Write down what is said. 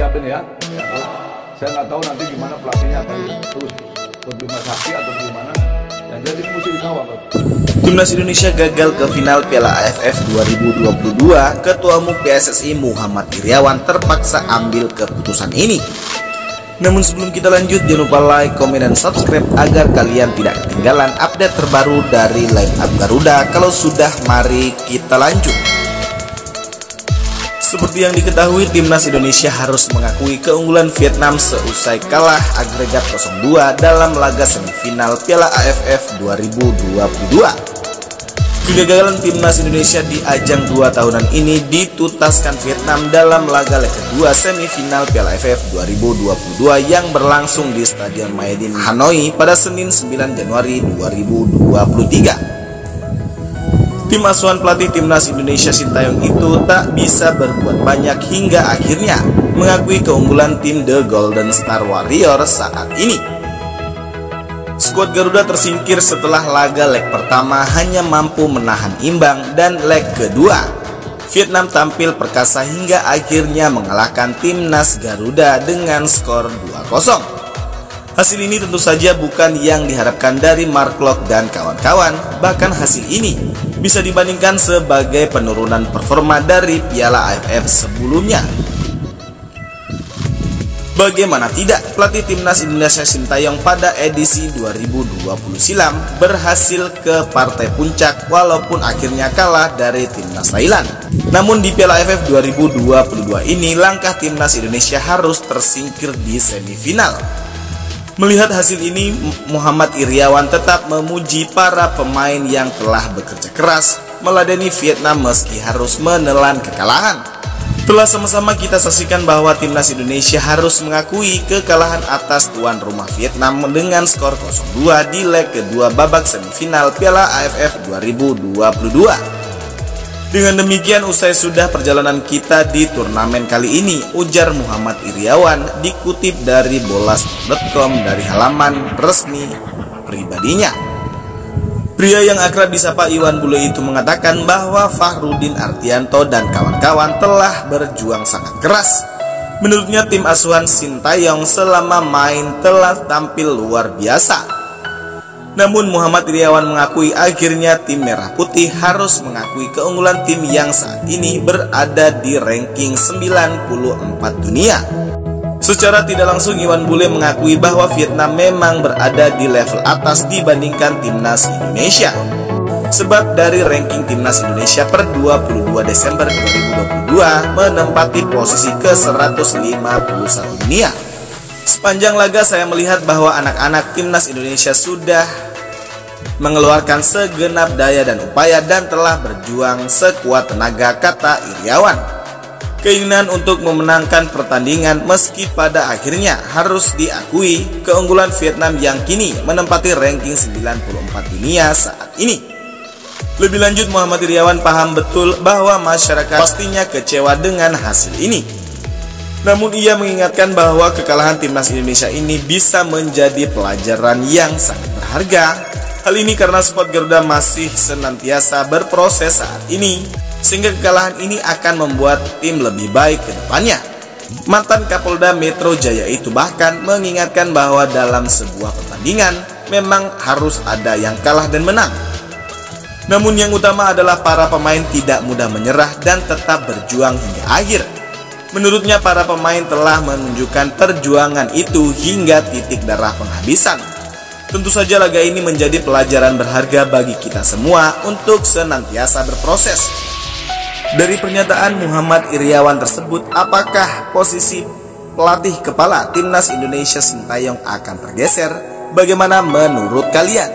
siapin ya. Saya nggak tahu nanti gimana pelatihnya akan terus berbima sakti atau gimana. Ya, jadi mesti dikawal. Timnas Indonesia gagal ke final Piala AFF 2022. Ketua Umum PSSI Muhammad Iryawan terpaksa ambil keputusan ini. Namun sebelum kita lanjut, jangan lupa like, komen, dan subscribe agar kalian tidak ketinggalan update terbaru dari line up Garuda. Kalau sudah, mari kita lanjut. Seperti yang diketahui, Timnas Indonesia harus mengakui keunggulan Vietnam seusai kalah agregat 0-2 dalam laga semifinal Piala AFF 2022. Kegagalan Timnas Indonesia di ajang 2 tahunan ini ditutaskan Vietnam dalam laga leg kedua semifinal Piala AFF 2022 yang berlangsung di Stadion Maidin Hanoi pada Senin 9 Januari 2023. Tim asuhan pelatih Timnas Indonesia Sintayong itu tak bisa berbuat banyak hingga akhirnya mengakui keunggulan tim The Golden Star Warriors saat ini. Skuad Garuda tersingkir setelah laga leg pertama hanya mampu menahan imbang, dan leg kedua Vietnam tampil perkasa hingga akhirnya mengalahkan Timnas Garuda dengan skor 2-0. Hasil ini tentu saja bukan yang diharapkan dari Mark Locke dan kawan-kawan. Bahkan hasil ini bisa dibandingkan sebagai penurunan performa dari Piala AFF sebelumnya. Bagaimana tidak, pelatih Timnas Indonesia Sintayong pada edisi 2020 silam berhasil ke partai puncak walaupun akhirnya kalah dari Timnas Thailand. Namun di Piala AFF 2022 ini langkah Timnas Indonesia harus tersingkir di semifinal. Melihat hasil ini, Muhammad Iryawan tetap memuji para pemain yang telah bekerja keras meladeni Vietnam meski harus menelan kekalahan. Telah sama-sama kita saksikan bahwa Timnas Indonesia harus mengakui kekalahan atas tuan rumah Vietnam dengan skor 0-2 di leg kedua babak semifinal Piala AFF 2022. Dengan demikian, usai sudah perjalanan kita di turnamen kali ini, ujar Muhammad Iryawan dikutip dari bolas.com dari halaman resmi pribadinya. Pria yang akrab disapa Iwan Bule itu mengatakan bahwa Fahrudin Artianto dan kawan-kawan telah berjuang sangat keras. Menurutnya tim asuhan Sintayong selama main telah tampil luar biasa. Namun Muhammad Iryawan mengakui akhirnya tim Merah Putih harus mengakui keunggulan tim yang saat ini berada di ranking 94 dunia. Secara tidak langsung Iwan Bule mengakui bahwa Vietnam memang berada di level atas dibandingkan Timnas Indonesia. Sebab dari ranking Timnas Indonesia per 22 Desember 2022 menempati posisi ke-151 dunia. Sepanjang laga saya melihat bahwa anak-anak Timnas Indonesia sudah mengeluarkan segenap daya dan upaya dan telah berjuang sekuat tenaga, kata Iryawan. Keinginan untuk memenangkan pertandingan meski pada akhirnya harus diakui keunggulan Vietnam yang kini menempati ranking 94 dunia saat ini. Lebih lanjut, Muhammad Iryawan paham betul bahwa masyarakat pastinya kecewa dengan hasil ini. Namun ia mengingatkan bahwa kekalahan Timnas Indonesia ini bisa menjadi pelajaran yang sangat berharga. Hal ini karena skuad Garuda masih senantiasa berproses saat ini, sehingga kekalahan ini akan membuat tim lebih baik ke depannya. Mantan Kapolda Metro Jaya itu bahkan mengingatkan bahwa dalam sebuah pertandingan memang harus ada yang kalah dan menang. Namun yang utama adalah para pemain tidak mudah menyerah dan tetap berjuang hingga akhir. Menurutnya para pemain telah menunjukkan perjuangan itu hingga titik darah penghabisan. Tentu saja laga ini menjadi pelajaran berharga bagi kita semua untuk senantiasa berproses. Dari pernyataan Muhammad Iryawan tersebut, apakah posisi pelatih kepala Timnas Indonesia Sintayong akan tergeser? Bagaimana menurut kalian?